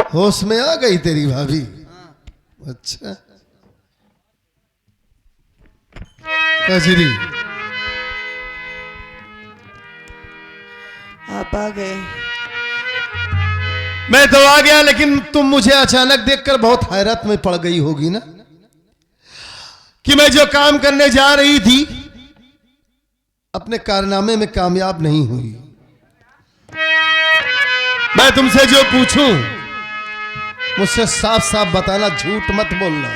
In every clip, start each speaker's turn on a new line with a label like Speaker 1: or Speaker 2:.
Speaker 1: होश में आ गई तेरी भाभी? अच्छा कजरी,
Speaker 2: आप आ गए।
Speaker 1: मैं तो आ गया, लेकिन तुम मुझे अचानक देखकर बहुत हैरत में पड़ गई होगी ना कि मैं जो काम करने जा रही थी अपने कारनामे में कामयाब नहीं हुई। मैं तुमसे जो पूछूं मुझसे साफ साफ बताना, झूठ मत बोलना।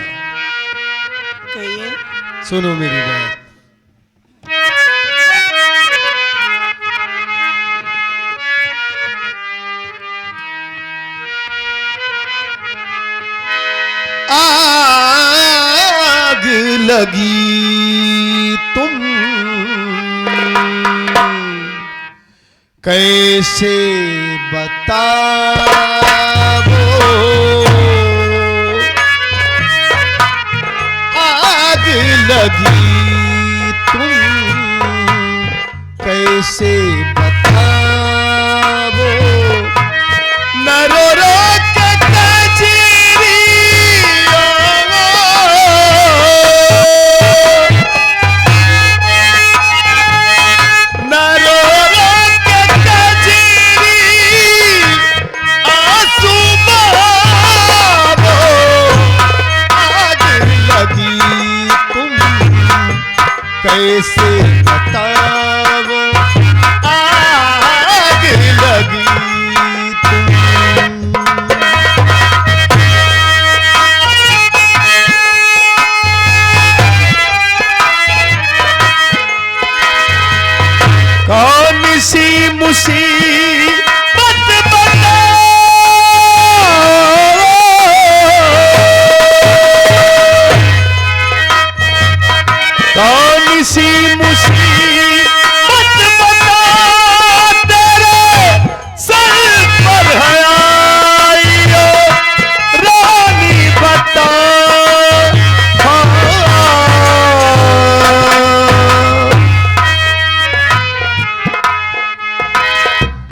Speaker 2: कहिए।
Speaker 1: सुनो मेरी बात। आग लगी तुम कैसे बताओ, आग लगी तुम कैसे बताओ, न रो रो के कजरी कैसे बताओ, आग लगी तुम। कौन सी मुसीबत कौन सी मुसीबत बता तेरे सर पर है आई हो, रानी बता।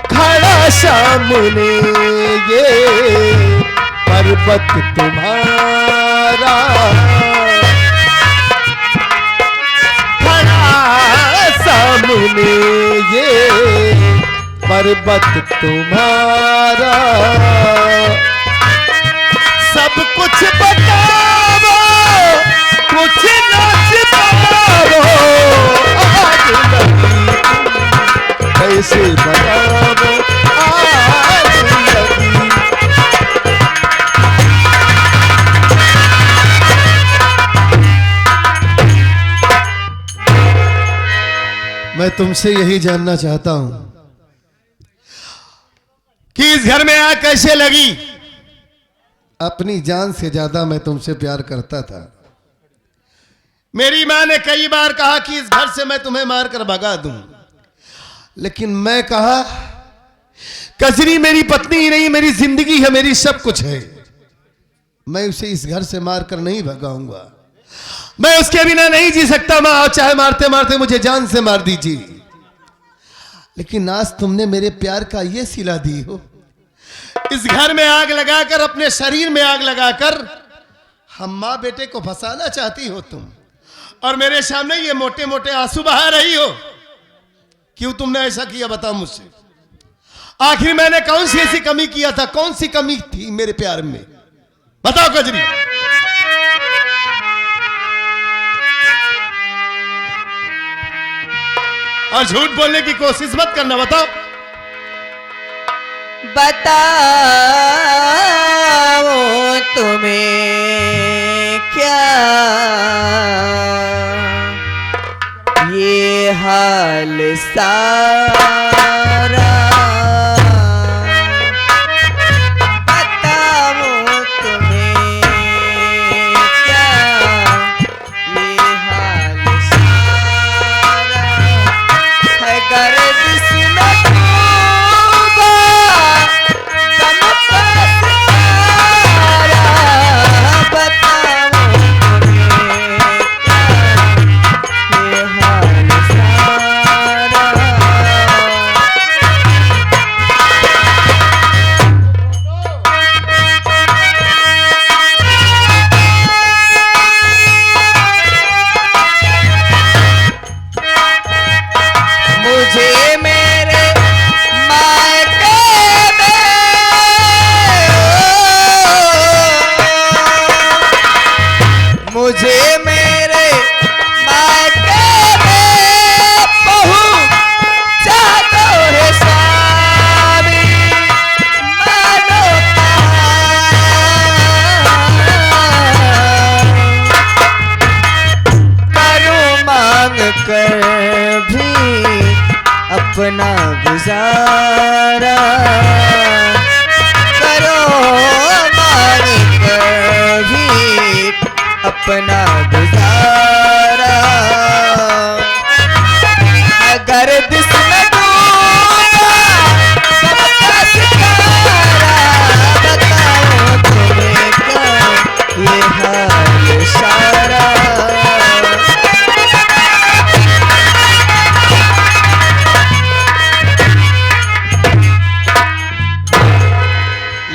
Speaker 1: खड़ा सामने ये पर्वत तुम्हारा, सामने ये पर्वत तुम्हारा, सब कुछ बताओ कुछ न छिपाओ, आग लगी कैसे बताओ, आग लगी। मैं तुमसे यही जानना चाहता हूं कि इस घर में आग कैसे लगी? अपनी जान से ज्यादा मैं तुमसे प्यार करता था। मेरी मां ने कई बार कहा कि इस घर से मैं तुम्हें मारकर भगा दूं, लेकिन मैं कहा कजरी मेरी पत्नी ही नहीं, मेरी जिंदगी है, मेरी सब कुछ है। मैं उसे इस घर से मारकर नहीं भगाऊंगा, मैं उसके बिना नहीं जी सकता। मां चाहे मारते मारते मुझे जान से मार दीजिए, लेकिन आज तुमने मेरे प्यार का ये सिला दी हो। इस घर में आग लगाकर, अपने शरीर में आग लगाकर हम मां बेटे को फंसाना चाहती हो तुम, और मेरे सामने ये मोटे मोटे आंसू बहा रही हो। क्यों तुमने ऐसा किया? बताओ मुझसे। आखिर मैंने कौन सी ऐसी कमी किया था? कौन सी कमी थी मेरे प्यार में? बताओ कजरी। और झूठ बोलने की कोशिश मत करना, बताओ।
Speaker 2: बताओ तुम्हें क्या ये हाल सारा, बताओ तुम्हें क्या ये हाल सारा है, गर्दिश में डूबा गम का सारा, बताओ तुम्हें क्या ये हाल सारा।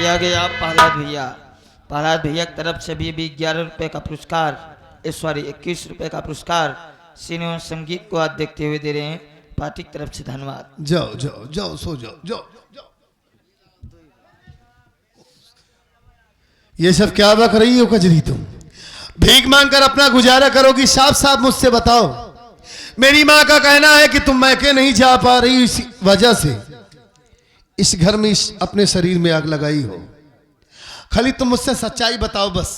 Speaker 2: दिया गया प्रहलाद भैया की तरफ से भी 11 रुपए का पुरस्कार, सॉरी 21 रुपए का पुरस्कार सिनेमा संगीत को आज देखते हुए दे रहे हैं। पार्टी की तरफ से धन्यवाद।
Speaker 1: जाओ जाओ जाओ, सो जाओ जाओ जाओ। ये सब क्या बक रही हो कजरी तुम? भीख मांगकर अपना गुजारा करोगी? साफ साफ मुझसे बताओ। मेरी माँ का कहना है कि तुम मैके नहीं जा पा रही, इसी वजह से इस घर में अपने शरीर में आग लगाई हो। खाली तुम मुझसे सच्चाई बताओ बस।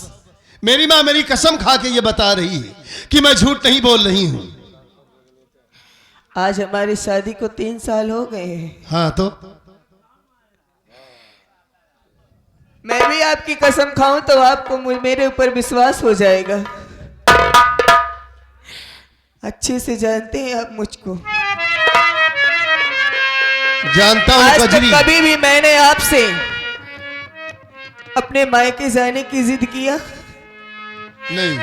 Speaker 1: मेरी माँ मेरी कसम खा के ये बता रही है कि मैं झूठ नहीं बोल रही हूं।
Speaker 2: आज हमारी शादी को 3 साल हो गए हैं।
Speaker 1: हाँ तो
Speaker 2: मैं भी आपकी कसम खाऊं तो आपको मेरे ऊपर विश्वास हो जाएगा। अच्छे से जानते हैं आप मुझको।
Speaker 1: जानता हूं
Speaker 2: आज तक
Speaker 1: कजरी।
Speaker 2: कभी भी मैंने आपसे अपने मायके जाने की जिद किया?
Speaker 1: नहीं।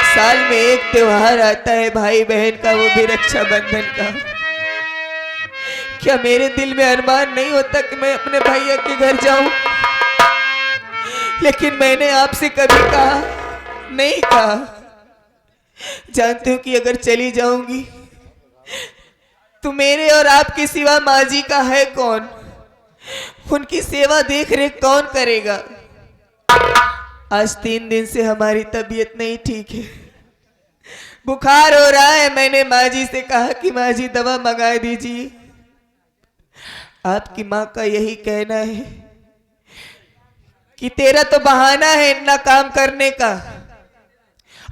Speaker 2: साल में एक त्योहार आता है भाई बहन का, वो भी रक्षाबंधन का। क्या मेरे दिल में अरमान नहीं होता कि मैं अपने भैया के घर जाऊं? लेकिन मैंने आपसे कभी कहा नहीं कहा। जानते हो कि अगर चली जाऊंगी तो मेरे और आपके सिवा माँ जी का है कौन? उनकी सेवा देख रेख कौन करेगा? आज 3 दिन से हमारी तबीयत नहीं ठीक है, बुखार हो रहा है। मैंने माँ जी से कहा कि माँ जी दवा मंगा दीजिए। आपकी माँ का यही कहना है कि तेरा तो बहाना है ना काम करने का,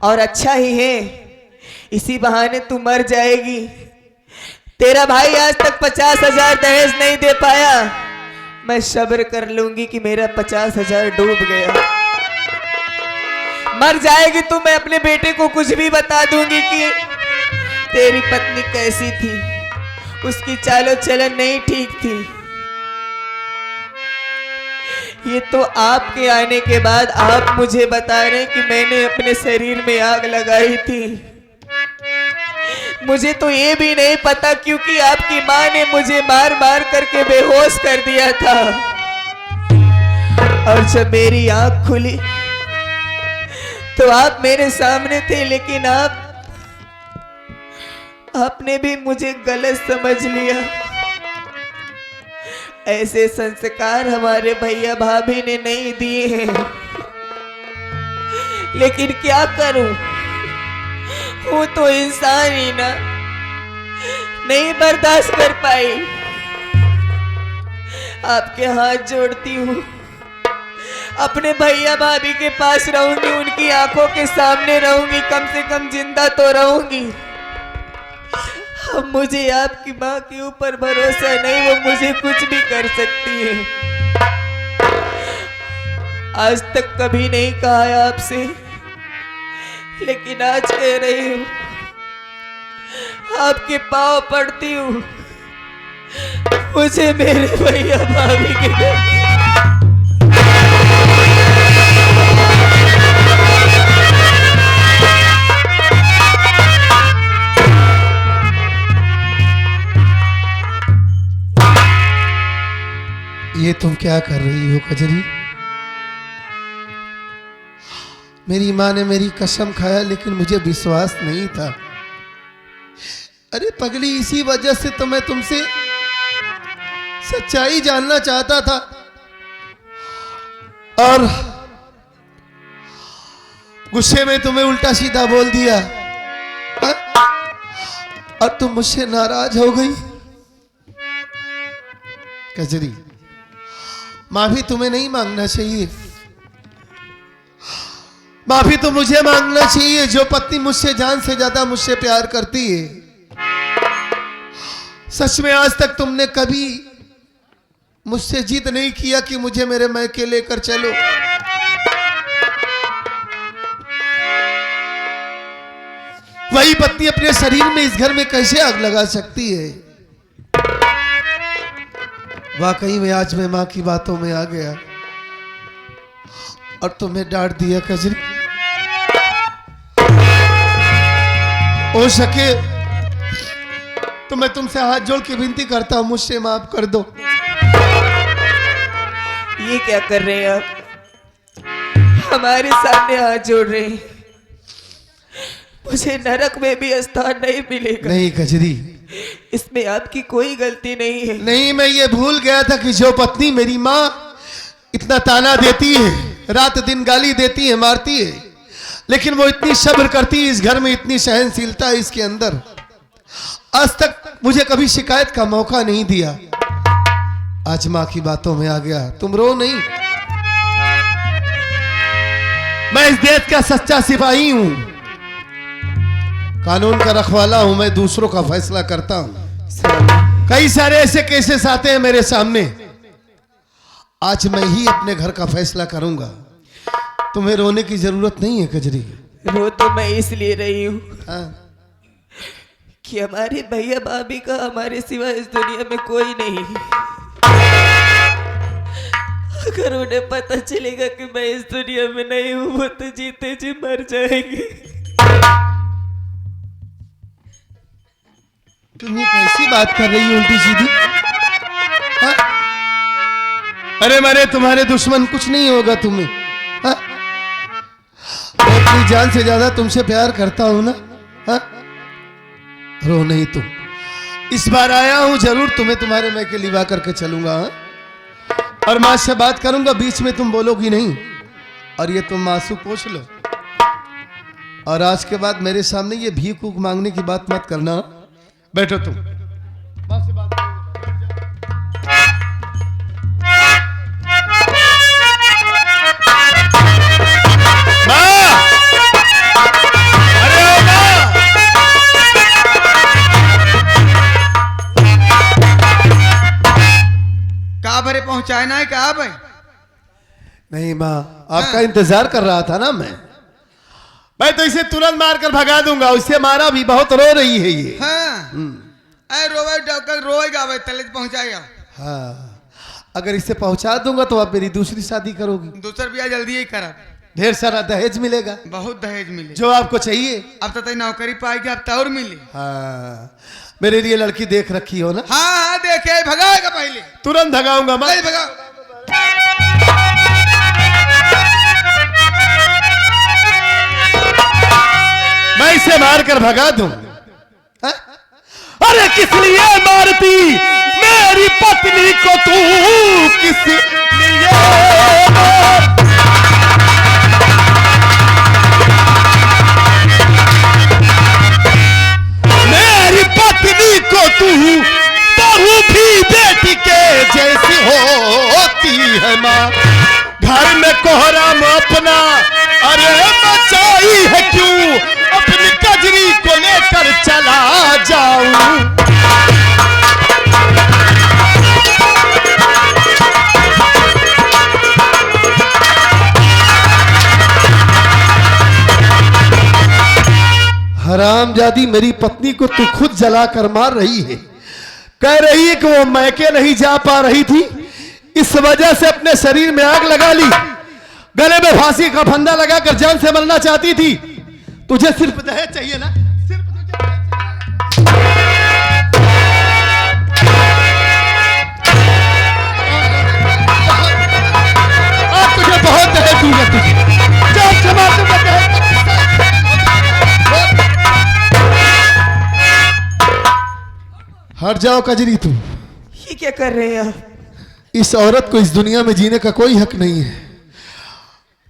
Speaker 2: और अच्छा ही है, इसी बहाने तू मर जाएगी। तेरा भाई आज तक 50,000 दहेज नहीं दे पाया। मैं सब्र कर लूंगी कि मेरा 50,000 डूब गया। मर जाएगी तो मैं अपने बेटे को कुछ भी बता दूंगी कि तेरी पत्नी कैसी थी, उसकी चालो चलन नहीं ठीक थी। ये तो आपके आने के बाद आप मुझे बता रहे कि मैंने अपने शरीर में आग लगाई थी। मुझे तो ये भी नहीं पता, क्योंकि आपकी माँ ने मुझे मार मार करके बेहोश कर दिया था। और जब मेरी आंख खुली तो आप मेरे सामने थे, लेकिन आपने भी मुझे गलत समझ लिया। ऐसे संस्कार हमारे भैया भाभी ने नहीं दिए हैं, लेकिन क्या करूं, हूं तो इंसान ही ना, नहीं बर्दाश्त कर पाई। आपके हाथ जोड़ती हूँ, अपने भैया भाभी के पास रहूंगी, उनकी आंखों के सामने रहूंगी, कम से कम जिंदा तो रहूंगी। अब मुझे आपकी माँ के ऊपर भरोसा नहीं, वो मुझे कुछ भी कर सकती है। आज तक कभी नहीं कहा है आपसे, लेकिन आज कह रही हूँ। आपके पाँव पड़ती हूँ, मुझे मेरे भैया भाभी के घर
Speaker 1: ये तुम क्या कर रही हो कजरी? मेरी माँ ने मेरी कसम खाया, लेकिन मुझे विश्वास नहीं था। अरे पगली, इसी वजह से तो मैं तुमसे सच्चाई जानना चाहता था, और गुस्से में तुम्हें उल्टा सीधा बोल दिया, और तुम मुझसे नाराज हो गई। कजरी, माफी तुम्हें नहीं मांगना चाहिए, माफी तो मुझे मांगना चाहिए, जो पत्नी मुझसे जान से ज्यादा मुझसे प्यार करती है। सच में आज तक तुमने कभी मुझसे जिद नहीं किया कि मुझे मेरे मैके लेकर चलो। वही पत्नी अपने शरीर में इस घर में कैसे आग लगा सकती है? वाकई में आज मैं माँ की बातों में आ गया और तुम्हें डांट दिया कजरी। हो सके तो मैं तुमसे हाथ जोड़ के विनती करता हूं, मुझसे माफ कर दो।
Speaker 2: क्या कर रहे हैं आप? हमारे सामने हाथ जोड़ रहे हैं। मुझे नरक में भी स्थान नहीं मिलेगा।
Speaker 1: नहीं कजरी,
Speaker 2: इसमें आपकी कोई गलती नहीं है।
Speaker 1: नहीं, मैं ये भूल गया था कि जो पत्नी मेरी माँ इतना ताना देती है, रात दिन गाली देती है, मारती है, लेकिन वो इतनी सब्र करती है, इस घर में इतनी सहनशीलता है इसके अंदर, आज तक मुझे कभी शिकायत का मौका नहीं दिया। आज माँ की बातों में आ गया। तुम रो नहीं, मैं इस देश का सच्चा सिपाही हूं, कानून का रखवाला हूं, मैं दूसरों का फैसला करता हूं। कई सारे ऐसे केसेस आते हैं मेरे सामने, आज मैं ही अपने घर का फैसला करूंगा। तुम्हें रोने की जरूरत नहीं है कजरी।
Speaker 2: रो तो मैं इसलिए रही हूँ
Speaker 1: हाँ?
Speaker 2: कि हमारे भैया भाभी का हमारे सिवा इस दुनिया में कोई नहीं। अगर उन्हें पता चलेगा कि मैं इस दुनिया में नहीं हूं, वो तो जीते जी मर जाएंगे।
Speaker 1: तुम ये कैसी बात कर रही हो उल्टी सीधी? हाँ? अरे मरे तुम्हारे दुश्मन, कुछ नहीं होगा तुम्हें। हाँ? मैं अपनी जान से ज्यादा तुमसे प्यार करता हूं ना। हाँ? रो नहीं तुम। इस बार आया हूं जरूर, तुम्हें तुम्हारे मैके लिवा करके चलूंगा। हाँ? और मां से बात करूंगा, बीच में तुम बोलोगी नहीं, और ये तुम आंसू पोंछ लो। और आज के बाद मेरे सामने ये भीख ऊख मांगने की बात मत करना। बैठो तुम, मां से बात
Speaker 3: कहा भरे पहुंचाए ना है कहा भाई?
Speaker 1: नहीं माँ, आपका इंतजार कर रहा था ना मैं तो इसे तुरंत मारकर भगा दूंगा। उससे मारा भी, बहुत रो रही है ये।
Speaker 3: हाँ। रोवे डॉक्टर रोएगा भाई, तले पहुंचाएगा।
Speaker 1: हाँ, अगर इसे पहुंचा दूंगा तो आप मेरी दूसरी शादी करोगी।
Speaker 3: दूसरा ब्याह जल्दी ही करा।
Speaker 1: ढेर सारा दहेज मिलेगा,
Speaker 3: बहुत दहेज मिले
Speaker 1: जो आपको चाहिए।
Speaker 3: अब तो नौकरी पाएगी, अब तो और मिले।
Speaker 1: हाँ, मेरे लिए लड़की देख रखी हो ना?
Speaker 3: हाँ हाँ देखे, भगाएगा पहले।
Speaker 1: तुरंत भगाऊंगा माँ।
Speaker 3: भगा।
Speaker 1: मैं इसे मारकर भगा दूं। हाँ? अरे किस लिए मारती मेरी पत्नी को तू, किस लिए? मेरी पत्नी को तू बहू भी बेटी के जैसी होती है माँ। घर में कोहराम अपना अरे मचाई है क्यों, अपनी कजरी को लेकर चला जाऊं। हरामजादी, मेरी पत्नी को तू खुद जला कर मार रही है। कह रही है कि वो मैके नहीं जा पा रही थी, इस वजह से अपने शरीर में आग लगा ली, गले में फांसी का फंदा लगाकर जान से मरना चाहती थी। तुझे सिर्फ दहेज चाहिए ना? सिर्फ तुझे बहुत दहेज दूंगा तुझे। जान से मार दूंगा दहेज। हट जाओ कजरी तुम।
Speaker 2: ये क्या कर रहे हैं आप?
Speaker 1: इस औरत को इस दुनिया में जीने का कोई हक नहीं है।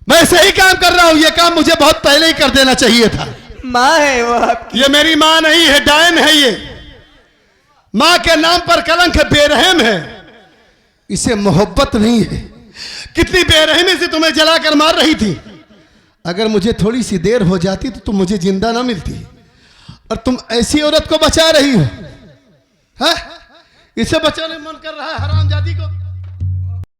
Speaker 1: मैं सही काम कर रहा हूं, यह काम मुझे बहुत पहले ही कर देना चाहिए था।
Speaker 2: माँ है वो आपकी।
Speaker 1: ये मेरी माँ नहीं है, डायन है ये। माँ के नाम पर कलंक है, बेरहम है। इसे मोहब्बत नहीं है। कितनी बेरहमी से तुम्हें जलाकर मार रही थी। अगर मुझे थोड़ी सी देर हो जाती तो तुम मुझे जिंदा ना मिलती, और तुम ऐसी औरत को बचा रही हो। हाँ? इसे बचाने मन कर रहा है हरामजादी को।